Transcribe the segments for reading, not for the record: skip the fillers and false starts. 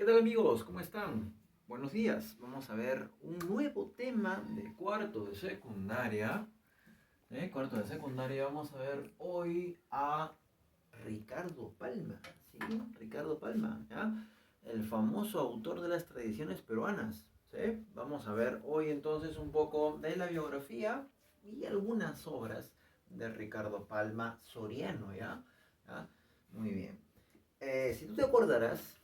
¿Qué tal amigos? ¿Cómo están? Buenos días. Vamos a ver un nuevo tema de cuarto de secundaria. Cuarto de secundaria vamos a ver hoy a Ricardo Palma. ¿Sí? Ricardo Palma, ¿ya? El famoso autor de las tradiciones peruanas. ¿Sí? Vamos a ver hoy entonces un poco de la biografía y algunas obras de Ricardo Palma Soriano, ¿ya? ¿Ya? Muy bien. Si tú te acordarás,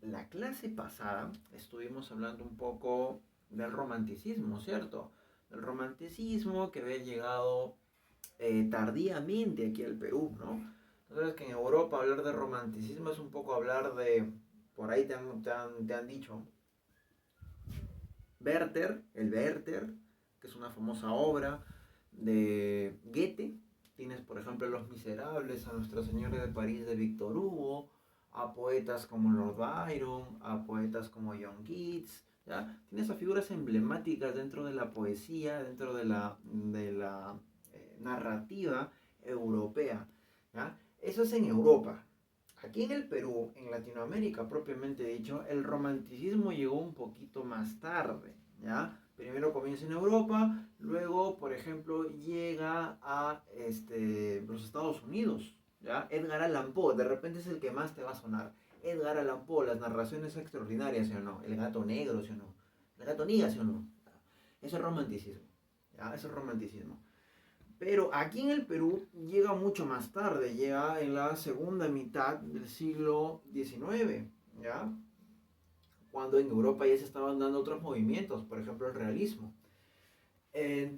la clase pasada estuvimos hablando un poco del romanticismo, ¿cierto? Del romanticismo que había llegado tardíamente aquí al Perú, ¿no? Entonces que en Europa hablar de romanticismo es un poco hablar de, por ahí te han dicho, Werther, el Werther, que es una famosa obra de Goethe. Tienes, por ejemplo, Los Miserables, a Nuestra Señora de París de Víctor Hugo, a poetas como Lord Byron, a poetas como John Keats, ¿ya? Tienes a figuras emblemáticas dentro de la poesía, dentro de la narrativa europea, ¿ya? Eso es en Europa. Aquí en el Perú, en Latinoamérica propiamente dicho, el romanticismo llegó un poquito más tarde, ¿ya? Primero comienza en Europa, luego, por ejemplo, llega a los Estados Unidos, ¿ya? Edgar Allan Poe, de repente es el que más te va a sonar. Edgar Allan Poe, las narraciones extraordinarias, ¿sí o no? El gato negro, ¿sí o no? El gato niga, ¿sí o no? Eso es romanticismo, ¿ya? Eso es romanticismo. Pero aquí en el Perú llega mucho más tarde, llega en la segunda mitad del siglo XIX, ¿ya? Cuando en Europa ya se estaban dando otros movimientos, por ejemplo el realismo.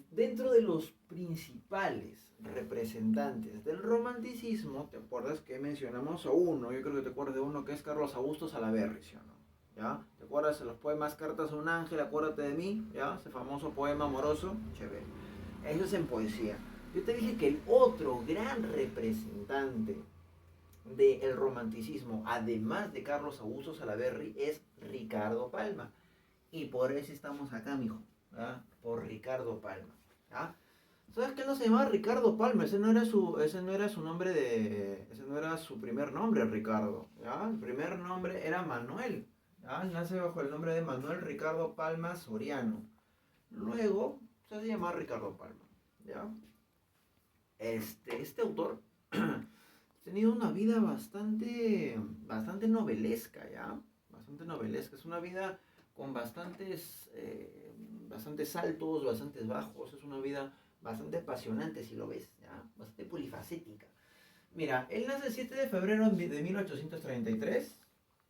Dentro de los principales representantes del romanticismo, ¿te acuerdas que mencionamos a uno? Yo creo que te acuerdas de uno que es Carlos Augusto Salaverry, ¿sí o no? ¿Ya? ¿Te acuerdas de los poemas Cartas a un ángel, acuérdate de mí? ¿Ya? Ese famoso poema amoroso, chévere. Eso es en poesía. Yo te dije que el otro gran representante del romanticismo, además de Carlos Augusto Salaverry, es Ricardo Palma. Y por eso estamos acá, mijo. ¿Ya? Por Ricardo Palma. ¿Ya? ¿Sabes que no se llamaba Ricardo Palma? Ese no era su nombre de. Ese no era su primer nombre, Ricardo. ¿Ya? El primer nombre era Manuel. ¿Ya? Nace bajo el nombre de Manuel Ricardo Palma Soriano. Luego se llama Ricardo Palma. ¿Ya? Este autor ha tenido una vida bastante novelesca, ¿ya? Bastante novelesca. Es una vida con bastantes altos, bastantes bajos. Es una vida bastante apasionante, si lo ves, ¿ya? Bastante polifacética. Mira, él nace el 7 de febrero de 1833.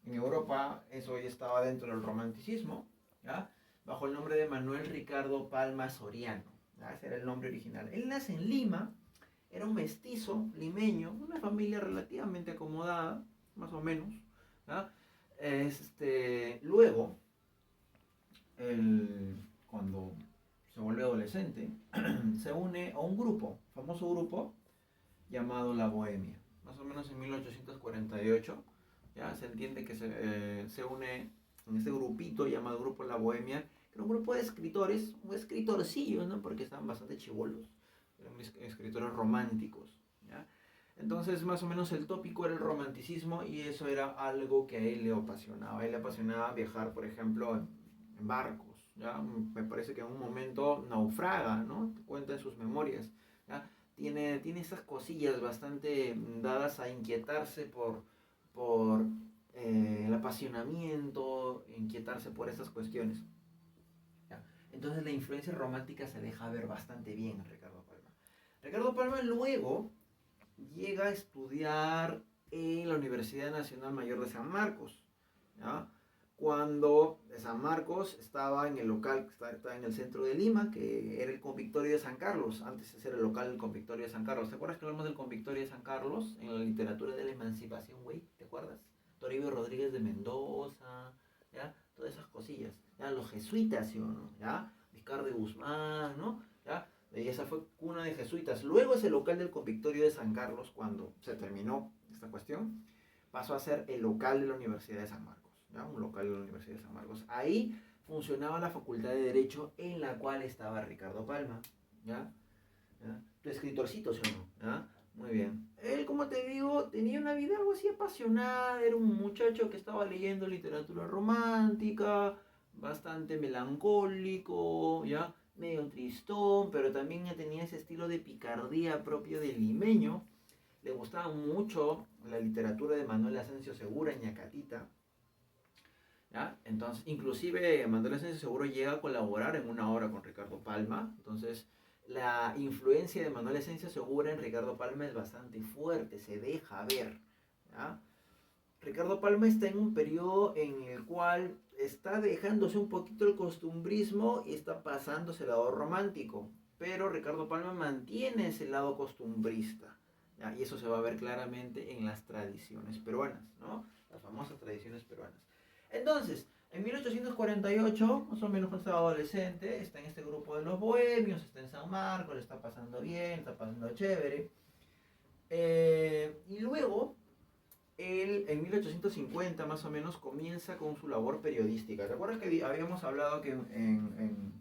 En Europa eso ya estaba dentro del romanticismo, ¿ya? Bajo el nombre de Manuel Ricardo Palma Soriano. ¿Ya? Ese era el nombre original. Él nace en Lima, era un mestizo limeño, una familia relativamente acomodada, más o menos. ¿Ya? Luego, cuando se vuelve adolescente, se une a un grupo, famoso grupo, llamado La Bohemia. Más o menos en 1848, ya se entiende que se une en este grupito llamado Grupo La Bohemia, que era un grupo de escritores, un escritorcillos, ¿no? Porque estaban bastante chivolos, eran escritores románticos, ¿ya? Entonces, más o menos el tópico era el romanticismo y eso era algo que a él le apasionaba. A él le apasionaba viajar, por ejemplo, en barcos, ¿ya? Me parece que en un momento naufraga, ¿no? Cuenta en sus memorias, ¿ya? Tiene esas cosillas bastante dadas a inquietarse por el apasionamiento, inquietarse por esas cuestiones, ¿ya? Entonces la influencia romántica se deja ver bastante bien en Ricardo Palma. Ricardo Palma luego llega a estudiar en la Universidad Nacional Mayor de San Marcos, ¿ya? Cuando San Marcos estaba en el local, estaba en el centro de Lima, que era el Convictorio de San Carlos, antes de ser el local del Convictorio de San Carlos. ¿Te acuerdas que hablamos del Convictorio de San Carlos en la literatura de la emancipación, güey? ¿Te acuerdas? Toribio Rodríguez de Mendoza, ¿ya? Todas esas cosillas, ¿ya? Los jesuitas, ¿sí o no? ¿Ya? Vizcarra de Guzmán, ¿no? ¿Ya? Y esa fue cuna de jesuitas. Luego ese local del Convictorio de San Carlos, cuando se terminó esta cuestión, pasó a ser el local de la Universidad de San Marcos, ¿ya? Un local de la Universidad de San Marcos. Ahí funcionaba la Facultad de Derecho en la cual estaba Ricardo Palma, ¿ya? ¿Ya? Tu escritorcito, ¿sí o no? ¿Ya? muy bien. Él, como te digo, tenía una vida algo así apasionada, era un muchacho que estaba leyendo literatura romántica, bastante melancólico, ya, medio tristón, pero también ya tenía ese estilo de picardía propio del limeño. Le gustaba mucho la literatura de Manuel Asensio Segura, Ñacatita, ¿ya? Entonces, inclusive Manuel Asensio Seguro llega a colaborar en una obra con Ricardo Palma. Entonces, la influencia de Manuel Asensio Segura en Ricardo Palma es bastante fuerte, se deja ver, ¿ya? Ricardo Palma está en un periodo en el cual está dejándose un poquito el costumbrismo y está pasándose el lado romántico. Pero Ricardo Palma mantiene ese lado costumbrista, ¿ya? Y eso se va a ver claramente en las tradiciones peruanas, ¿no? Las famosas tradiciones peruanas. Entonces, en 1848, más o menos cuando estaba adolescente, está en este grupo de los bohemios, está en San Marcos, le está pasando bien, está pasando chévere. Y luego, él en 1850 más o menos comienza con su labor periodística. ¿Recuerdas que habíamos hablado que en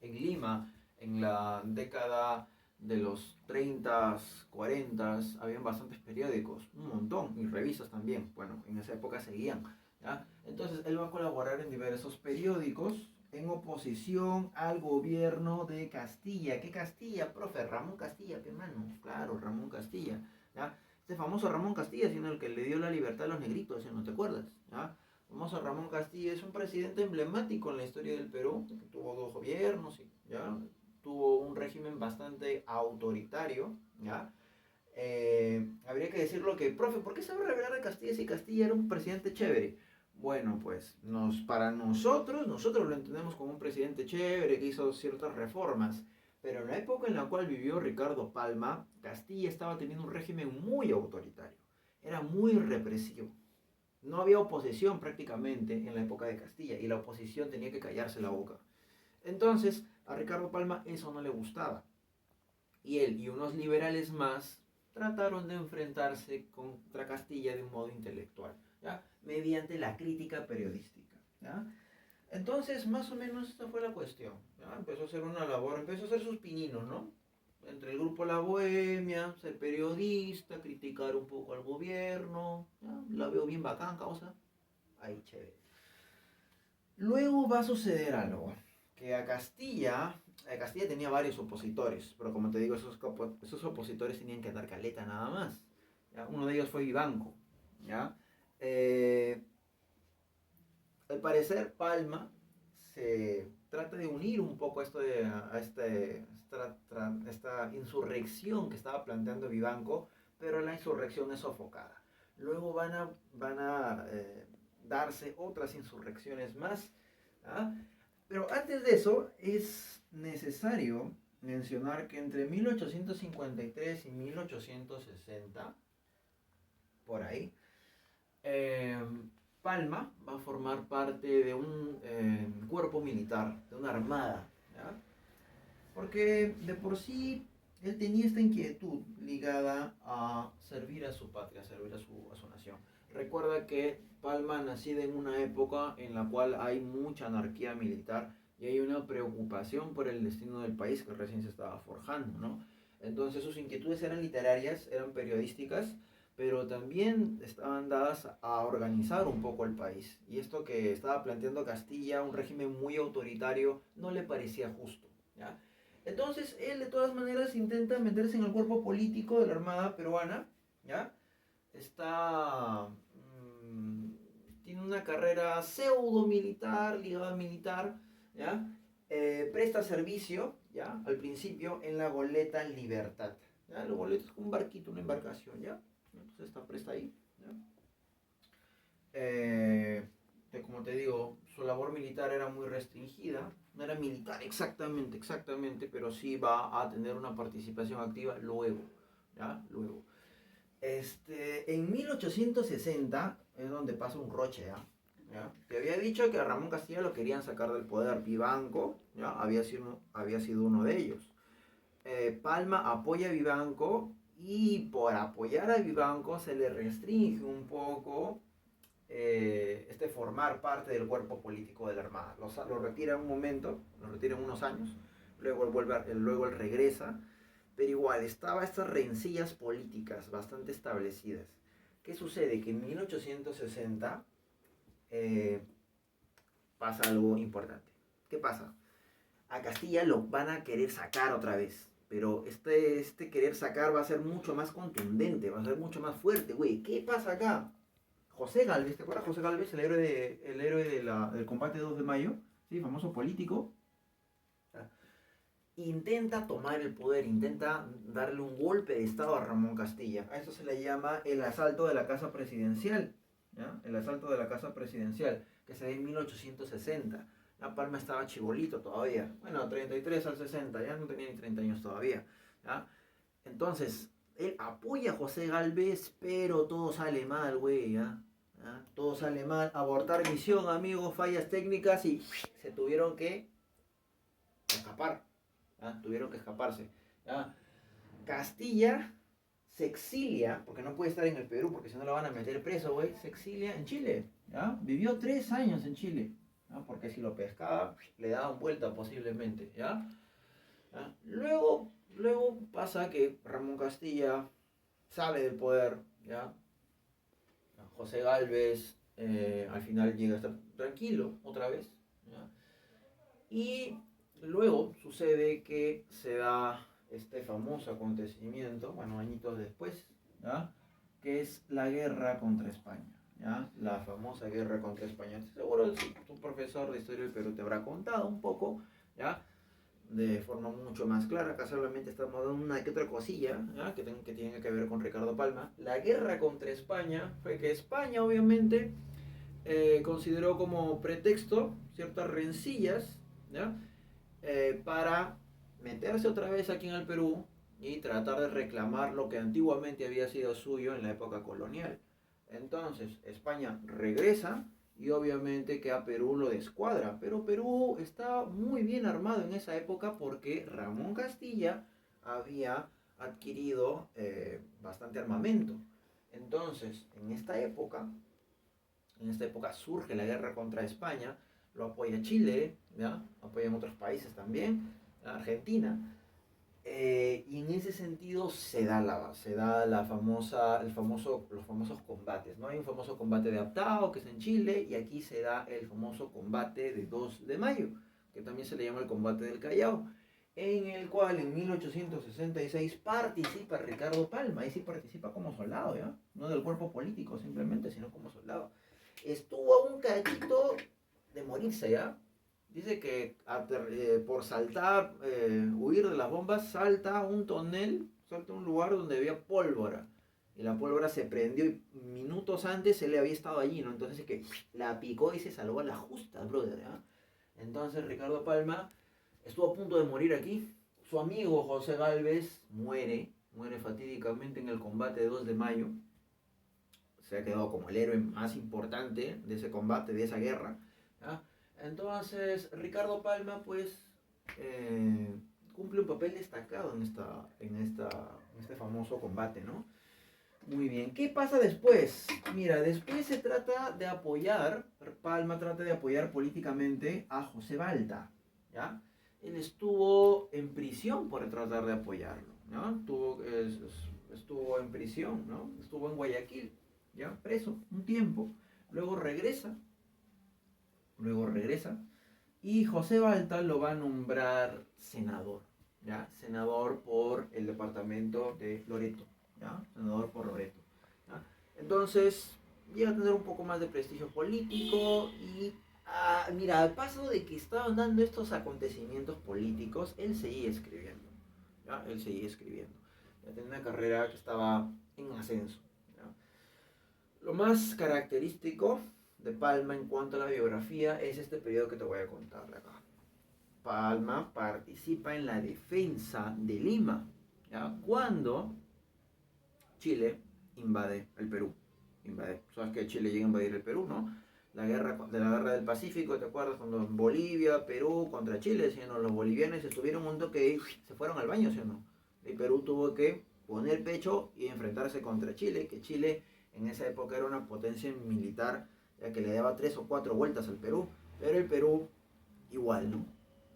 Lima, en la década de los 30, 40, habían bastantes periódicos, un montón, y revistas también? Bueno, en esa época seguían, ¿ya? Entonces él va a colaborar en diversos periódicos en oposición al gobierno de Castilla. ¿Qué Castilla, profe? Ramón Castilla, qué mano. Claro, Ramón Castilla, ¿ya? Este famoso Ramón Castilla, sino el que le dio la libertad a los negritos, si no te acuerdas, ¿ya? El famoso Ramón Castilla es un presidente emblemático en la historia del Perú, que tuvo dos gobiernos, ¿ya? Tuvo un régimen bastante autoritario, ¿ya? Habría que decirlo que, profe, ¿por qué se va a revelar de Castilla si Castilla era un presidente chévere? Bueno, pues para nosotros lo entendemos como un presidente chévere que hizo ciertas reformas, pero en la época en la cual vivió Ricardo Palma, Castilla estaba teniendo un régimen muy autoritario, era muy represivo. No había oposición prácticamente en la época de Castilla y la oposición tenía que callarse la boca. Entonces, a Ricardo Palma eso no le gustaba. Y él y unos liberales más trataron de enfrentarse contra Castilla de un modo intelectual, ¿ya? Mediante la crítica periodística, ¿ya? Entonces, más o menos esta fue la cuestión, ¿ya? Empezó a hacer una labor, empezó a hacer sus pininos, ¿no? Entre el grupo La Bohemia, ser periodista, criticar un poco al gobierno, ¿ya? La veo bien bacán, causa. Ahí, chévere. Luego va a suceder algo, que Castilla tenía varios opositores, pero como te digo, esos opositores tenían que dar caleta nada más, ¿ya? Uno de ellos fue Vivanco, ¿ya? Eh, Al parecer, Palma se trata de unir un poco esto esta insurrección que estaba planteando Vivanco, pero la insurrección es sofocada. Luego van a darse otras insurrecciones más, ¿ah? Pero antes de eso es necesario mencionar que entre 1853 y 1860, por ahí, eh, Palma va a formar parte de un cuerpo militar, de una armada, ¿ya? Porque de por sí él tenía esta inquietud ligada a servir a su patria, a servir a su nación. Recuerda que Palma ha nacido en una época en la cual hay mucha anarquía militar y hay una preocupación por el destino del país que recién se estaba forjando, ¿no? Entonces sus inquietudes eran literarias, eran periodísticas, pero también estaban dadas a organizar un poco el país. Y esto que estaba planteando Castilla, un régimen muy autoritario, no le parecía justo, ¿ya? Entonces él de todas maneras intenta meterse en el cuerpo político de la Armada peruana, ¿ya? Está, tiene una carrera pseudo militar, ligada a militar, ¿ya? Presta servicio, ¿ya? Al principio en la goleta Libertad, ¿ya? La goleta es como un barquito, una embarcación, ¿ya? Entonces está presta ahí, ¿ya? Que como te digo, su labor militar era muy restringida, no era militar exactamente, pero sí va a tener una participación activa luego, ¿ya? Luego. En 1860 es donde pasa un roche, ¿ya? ¿Ya? Te había dicho que a Ramón Castilla lo querían sacar del poder. Vivanco, ¿ya? Había sido uno de ellos. Palma apoya a Vivanco y por apoyar a Vivanco se le restringe un poco formar parte del cuerpo político de la Armada. Lo retira un momento, lo retira unos años, luego él regresa, pero igual, estaba estas rencillas políticas bastante establecidas. ¿Qué sucede? Que en 1860 eh, pasa algo importante. ¿Qué pasa? A Castilla lo van a querer sacar otra vez. Pero este querer sacar va a ser mucho más contundente, va a ser mucho más fuerte, güey. ¿Qué pasa acá? José Gálvez, ¿te acuerdas José Gálvez, el héroe del combate 2 de mayo? Sí, famoso político. Intenta tomar el poder, intenta darle un golpe de estado a Ramón Castilla. A eso se le llama el asalto de la casa presidencial. ¿Ya? El asalto de la casa presidencial, que se dio en 1860. La Palma estaba chibolito todavía. Bueno, 33 al 60, ya no tenía ni 30 años todavía. ¿Ya? Entonces, él apoya a José Gálvez, pero todo sale mal, güey. ¿Ya? ¿Ya? Todo sale mal. Abortar misión, amigos, fallas técnicas y se tuvieron que escapar. ¿Ya? Tuvieron que escaparse. ¿Ya? Castilla se exilia, porque no puede estar en el Perú, porque si no lo van a meter preso, güey. Se exilia en Chile. ¿Ya? Vivió 3 años en Chile. ¿Ya? Porque si lo pescaba, le daban vuelta posiblemente. ¿Ya? ¿Ya? Luego pasa que Ramón Castilla sale del poder. ¿Ya? José Gálvez al final llega a estar tranquilo otra vez. ¿Ya? Y luego sucede que se da este famoso acontecimiento, bueno, añitos después, ¿ya? Que es la guerra contra España, ¿ya? La famosa guerra contra España. Seguro tu profesor de historia del Perú te habrá contado un poco, ¿ya? De forma mucho más clara. Acá solamente estamos dando una que otra cosilla, ¿ya? Que tiene que ver con Ricardo Palma. La guerra contra España fue que España, obviamente, consideró como pretexto ciertas rencillas, ¿ya? Para meterse otra vez aquí en el Perú y tratar de reclamar lo que antiguamente había sido suyo en la época colonial. Entonces, España regresa y obviamente que a Perú lo descuadra, pero Perú está muy bien armado en esa época porque Ramón Castilla había adquirido bastante armamento. Entonces, en esta época surge la guerra contra España, lo apoya Chile, ¿ya? Apoyan otros países también, Argentina, y en ese sentido se da los famosos combates, ¿no? Hay un famoso combate de Aptao, que es en Chile, y aquí se da el famoso combate de 2 de mayo, que también se le llama el combate del Callao, en el cual en 1866 participa Ricardo Palma, y sí participa como soldado, ¿ya? No del cuerpo político simplemente, sino como soldado. Estuvo a un cachito de morirse, ¿ya? Dice que por saltar, huir de las bombas, salta a un tonel, salta a un lugar donde había pólvora. Y la pólvora se prendió y minutos antes él había estado allí, ¿no? Entonces es que la picó y se salvó a la justa, brother, ¿ya? Entonces Ricardo Palma estuvo a punto de morir aquí. Su amigo José Gálvez muere fatídicamente en el combate de 2 de mayo. Se ha quedado como el héroe más importante de ese combate, de esa guerra, ¿ya? Entonces, Ricardo Palma, pues, cumple un papel destacado en este famoso combate, ¿no? Muy bien, ¿qué pasa después? Mira, después se trata de apoyar, Palma trata de apoyar políticamente a José Balta, ¿ya? Él estuvo en prisión por tratar de apoyarlo, ¿no? Estuvo en prisión, ¿no? Estuvo en Guayaquil, ¿ya? Preso un tiempo, luego regresa, y José Balta lo va a nombrar senador, ¿ya? Senador por el departamento de Loreto, ¿ya? Senador por Loreto, ¿ya? Entonces, llega a tener un poco más de prestigio político y, mira, al paso de que estaban dando estos acontecimientos políticos, él seguía escribiendo, ¿ya? Él seguía escribiendo. Ya tenía una carrera que estaba en ascenso, ¿ya? Lo más característico de Palma en cuanto a la biografía es este periodo que te voy a contar acá. Palma participa en la defensa de Lima, ¿ya? Cuando Chile invade el Perú. Sabes que Chile llega a invadir el Perú, ¿no? La guerra del Pacífico, ¿te acuerdas? Cuando Bolivia, Perú contra Chile, ¿sí? ¿No? Los bolivianos estuvieron un toque y se fueron al baño, ¿sí o no? Y Perú tuvo que poner pecho y enfrentarse contra Chile, que Chile en esa época era una potencia militar, ya que le daba 3 o 4 vueltas al Perú, pero el Perú igual,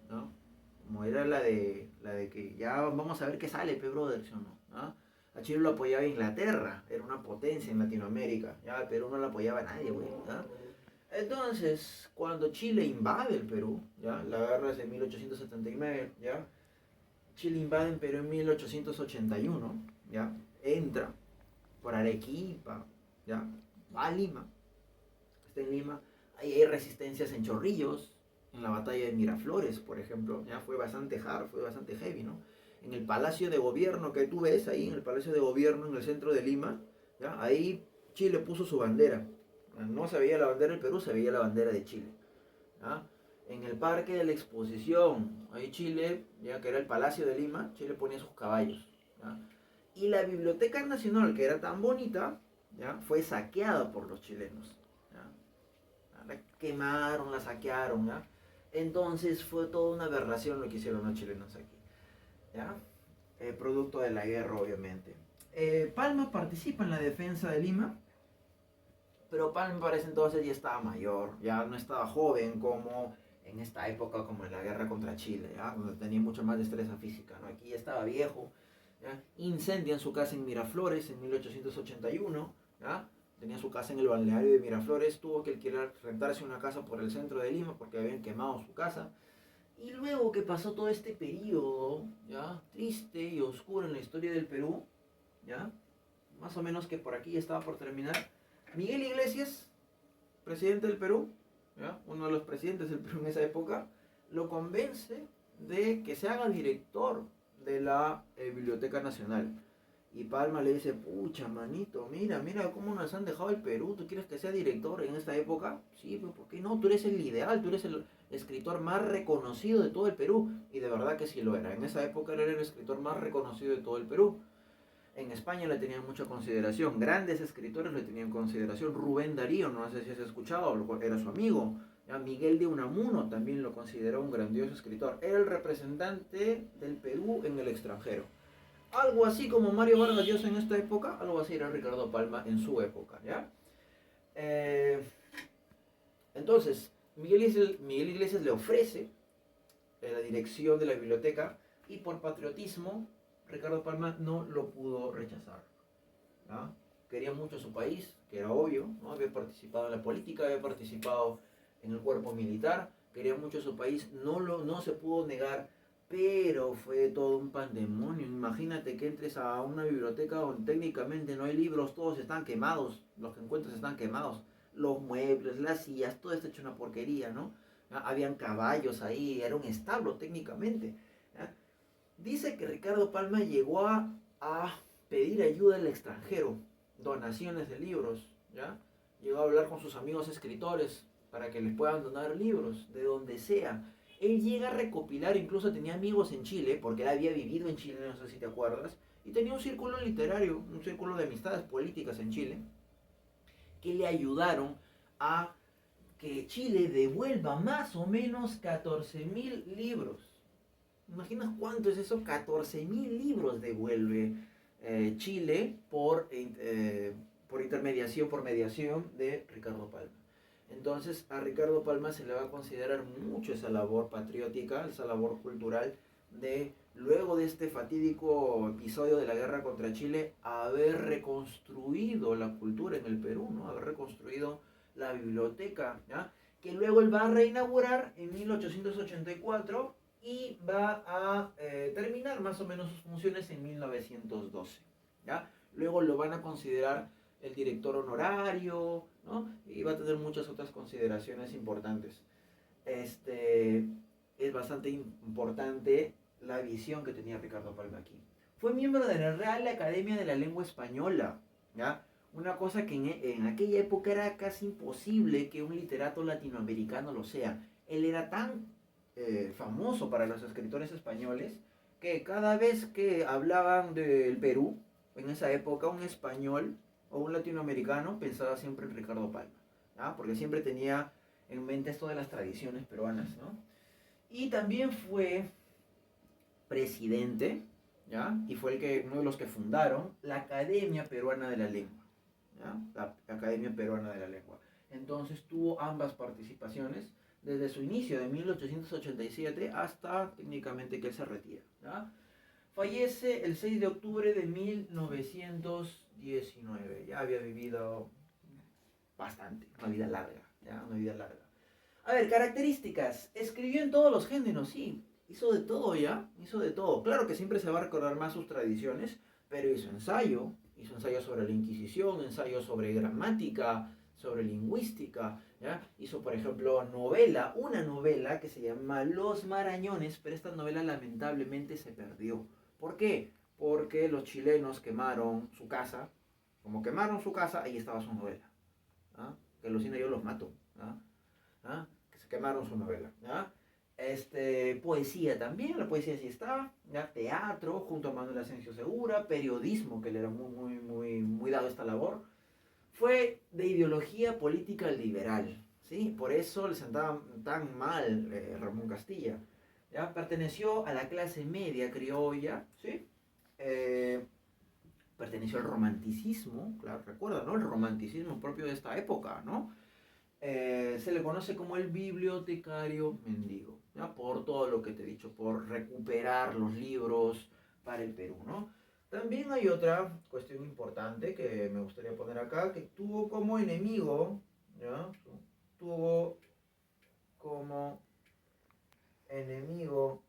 ¿no? como era la de que ya vamos a ver qué sale, pe brother, ¿sí o no? ¿Ah? A Chile lo apoyaba Inglaterra, era una potencia en Latinoamérica, ya, Perú no lo apoyaba nadie, güey, ¿ya? Entonces, cuando Chile invade el Perú, ya, la guerra es en 1879, ya, Chile invade en Perú en 1881, ya, entra por Arequipa, ya, va a Lima, está en Lima, ahí hay resistencias en Chorrillos, en la batalla de Miraflores, por ejemplo, ya fue bastante hard, fue bastante heavy, ¿no? En el Palacio de Gobierno que tú ves ahí, en el Palacio de Gobierno, en el centro de Lima, ya, ahí Chile puso su bandera. No se veía la bandera del Perú, se veía la bandera de Chile. ¿Ya? En el Parque de la Exposición, ahí Chile, ya que era el Palacio de Lima, Chile ponía sus caballos. ¿Ya? Y la Biblioteca Nacional, que era tan bonita, ¿ya? Fue saqueada por los chilenos. ¿Ya? La quemaron, la saquearon. ¿Ya? Entonces fue toda una aberración lo que hicieron los chilenos aquí. ¿Ya? Producto de la guerra, obviamente. Palma participa en la defensa de Lima, pero Palma para ese entonces ya estaba mayor, ya no estaba joven como en esta época, como en la guerra contra Chile, ¿ya? Donde tenía mucho más destreza física, ¿no? Aquí ya estaba viejo, ¿ya? Incendian su casa en Miraflores en 1881, ¿ya? Tenía su casa en el balneario de Miraflores, tuvo que alquilar, rentarse una casa por el centro de Lima porque habían quemado su casa. Y luego que pasó todo este periodo, ¿ya? Triste y oscuro en la historia del Perú, ¿ya? Más o menos que por aquí ya estaba por terminar. Miguel Iglesias, presidente del Perú, ¿ya? Uno de los presidentes del Perú en esa época, lo convence de que se haga director de la Biblioteca Nacional. Y Palma le dice, pucha, manito, mira cómo nos han dejado el Perú, ¿tú quieres que sea director en esta época? Sí, pero ¿por qué no? Tú eres el ideal, tú eres el escritor más reconocido de todo el Perú. Y de verdad que sí lo era. En esa época era el escritor más reconocido de todo el Perú. En España le tenían mucha consideración, grandes escritores le tenían consideración. Rubén Darío, no sé si has escuchado, era su amigo. Ya Miguel de Unamuno también lo consideró un grandioso escritor. Era el representante del Perú en el extranjero. Algo así como Mario Vargas Llosa en esta época, algo así era Ricardo Palma en su época, ¿ya? Eh, entonces, Miguel Iglesias le ofrece la dirección de la biblioteca y por patriotismo Ricardo Palma no lo pudo rechazar. ¿Ya? Quería mucho a su país, que era obvio, ¿no? Había participado en la política, había participado en el cuerpo militar, quería mucho a su país, no se pudo negar, pero fue todo un pandemonio. Imagínate que entres a una biblioteca donde técnicamente no hay libros, todos están quemados, los que encuentras están quemados, los muebles, las sillas, todo está hecho una porquería, ¿no? ¿Ya? Habían caballos ahí, era un establo técnicamente. ¿Ya? Dice que Ricardo Palma llegó a pedir ayuda al extranjero, donaciones de libros, ¿ya? Llegó a hablar con sus amigos escritores para que les puedan donar libros, de donde sea. Él llega a recopilar, incluso tenía amigos en Chile, porque él había vivido en Chile, no sé si te acuerdas, y tenía un círculo literario, un círculo de amistades políticas en Chile, que le ayudaron a que Chile devuelva más o menos 14.000 libros. ¿Imaginas cuánto es eso? 14.000 libros devuelve Chile por intermediación, por mediación de Ricardo Palma. Entonces a Ricardo Palma se le va a considerar mucho esa labor patriótica, esa labor cultural de, luego de este fatídico episodio de la guerra contra Chile, haber reconstruido la cultura en el Perú, ¿no? Haber reconstruido la biblioteca, ¿ya? Que luego él va a reinaugurar en 1884 y va a terminar más o menos sus funciones en 1912. ¿Ya? Luego lo van a considerar el director honorario, ¿no? Y va a tener muchas otras consideraciones importantes. Es bastante importante la visión que tenía Ricardo Palma aquí. Fue miembro de la Real Academia de la Lengua Española, ¿ya? Una cosa que en aquella época era casi imposible que un literato latinoamericano lo sea. Él era tan famoso para los escritores españoles que cada vez que hablaban del Perú, en esa época, un español o un latinoamericano pensaba siempre en Ricardo Palma, ¿ya? Porque siempre tenía en mente esto de las tradiciones peruanas, ¿no? Y también fue presidente, ¿ya? Y fue uno de los que fundaron la Academia Peruana de la Lengua, ¿ya? La Academia Peruana de la Lengua. Entonces tuvo ambas participaciones, desde su inicio de 1887 hasta técnicamente que él se retira. ¿Ya? Fallece el 6 de octubre de 1919. Ya había vivido bastante, una vida larga, ¿ya? Una vida larga. A ver, características. Escribió en todos los géneros, sí. Hizo de todo, ¿ya? Hizo de todo. Claro que siempre se va a recordar más sus tradiciones, pero hizo ensayo sobre la Inquisición, ensayo sobre gramática, sobre lingüística, ¿ya? Hizo, por ejemplo, una novela que se llama Los Marañones, pero esta novela lamentablemente se perdió. ¿Por qué? Porque los chilenos quemaron su casa. Como quemaron su casa, ahí estaba su novela. ¿Ah? Que Lucina yo los mato. ¿Ah? ¿Ah? Que se quemaron su novela. ¿Ah? Poesía también, la poesía sí está, ¿ya? Teatro, junto a Manuel Asensio Segura, periodismo, que le era muy dado a esta labor. Fue de ideología política liberal, ¿sí? Por eso le sentaba tan mal Ramón Castilla. ¿Ya? Perteneció a la clase media criolla, ¿sí? Eh, Perteneció al romanticismo, claro, recuerda, ¿no? El romanticismo propio de esta época, ¿no? Se le conoce como el bibliotecario mendigo, ¿ya? Por todo lo que te he dicho, por recuperar los libros para el Perú, ¿no? También hay otra cuestión importante que me gustaría poner acá, que tuvo como enemigo, ¿ya? Tuvo como enemigo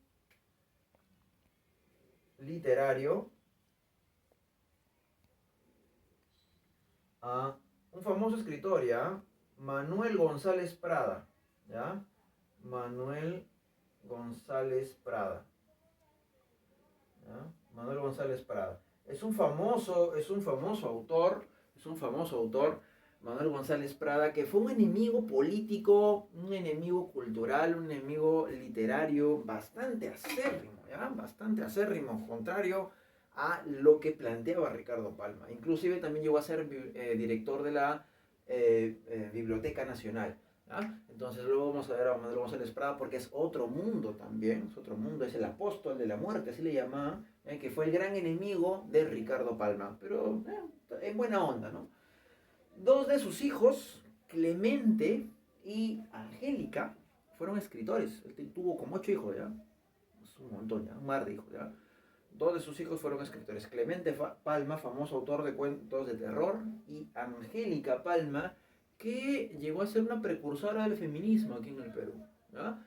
literario a un famoso escritor, ¿ya? Manuel González Prada, ¿ya? Manuel González Prada, ¿ya? Manuel González Prada. Es un famoso autor, Manuel González Prada, que fue un enemigo político, un enemigo cultural, un enemigo literario bastante acérrimo, ¿ya? Bastante acérrimo, contrario a lo que planteaba Ricardo Palma. Inclusive también llegó a ser director de la Biblioteca Nacional. ¿Ah? Entonces luego vamos a ver a Manuel González Prada porque es otro mundo también, es otro mundo, es el apóstol de la muerte, así le llamaban, que fue el gran enemigo de Ricardo Palma, pero en buena onda, ¿no? Dos de sus hijos, Clemente y Angélica, fueron escritores. Él tuvo como 8 hijos, ¿ya? Es un montón, ¿ya? Un mar de hijos, ¿ya? Dos de sus hijos fueron escritores. Clemente Palma, famoso autor de cuentos de terror, y Angélica Palma, que llegó a ser una precursora del feminismo aquí en el Perú, ¿ya?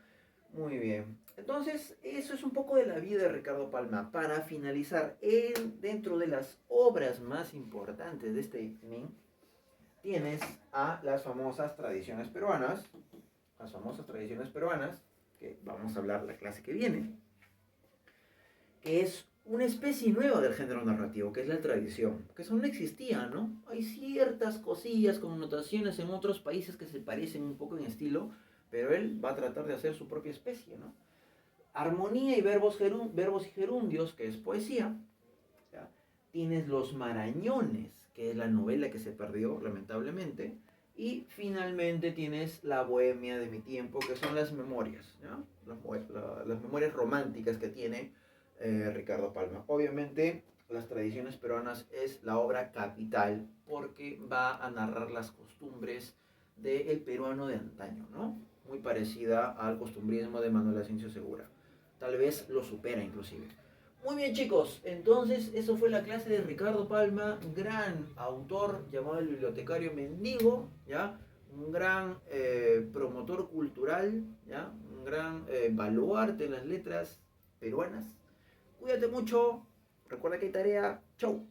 Muy bien. Entonces, eso es un poco de la vida de Ricardo Palma. Para finalizar, dentro de las obras más importantes de este men, tienes a las famosas tradiciones peruanas, que vamos a hablar la clase que viene, que es una especie nueva del género narrativo, que es la tradición, que eso no existía, ¿no? Hay ciertas cosillas, connotaciones en otros países que se parecen un poco en estilo, pero él va a tratar de hacer su propia especie, ¿no? Armonía y verbos y gerundios, que es poesía. ¿Ya? Tienes Los Marañones, que es la novela que se perdió, lamentablemente. Y finalmente tienes La Bohemia de mi tiempo, que son las memorias, ¿ya? Las memorias románticas que tiene Ricardo Palma. Obviamente, Las tradiciones peruanas es la obra capital porque va a narrar las costumbres del peruano de antaño, ¿no? Muy parecida al costumbrismo de Manuel Asensio Segura. Tal vez lo supera inclusive. Muy bien, chicos, entonces eso fue la clase de Ricardo Palma, gran autor llamado el bibliotecario mendigo, ¿ya? Un gran promotor cultural, ¿ya? Un gran baluarte en las letras peruanas. Cuídate mucho, recuerda que hay tarea, chau.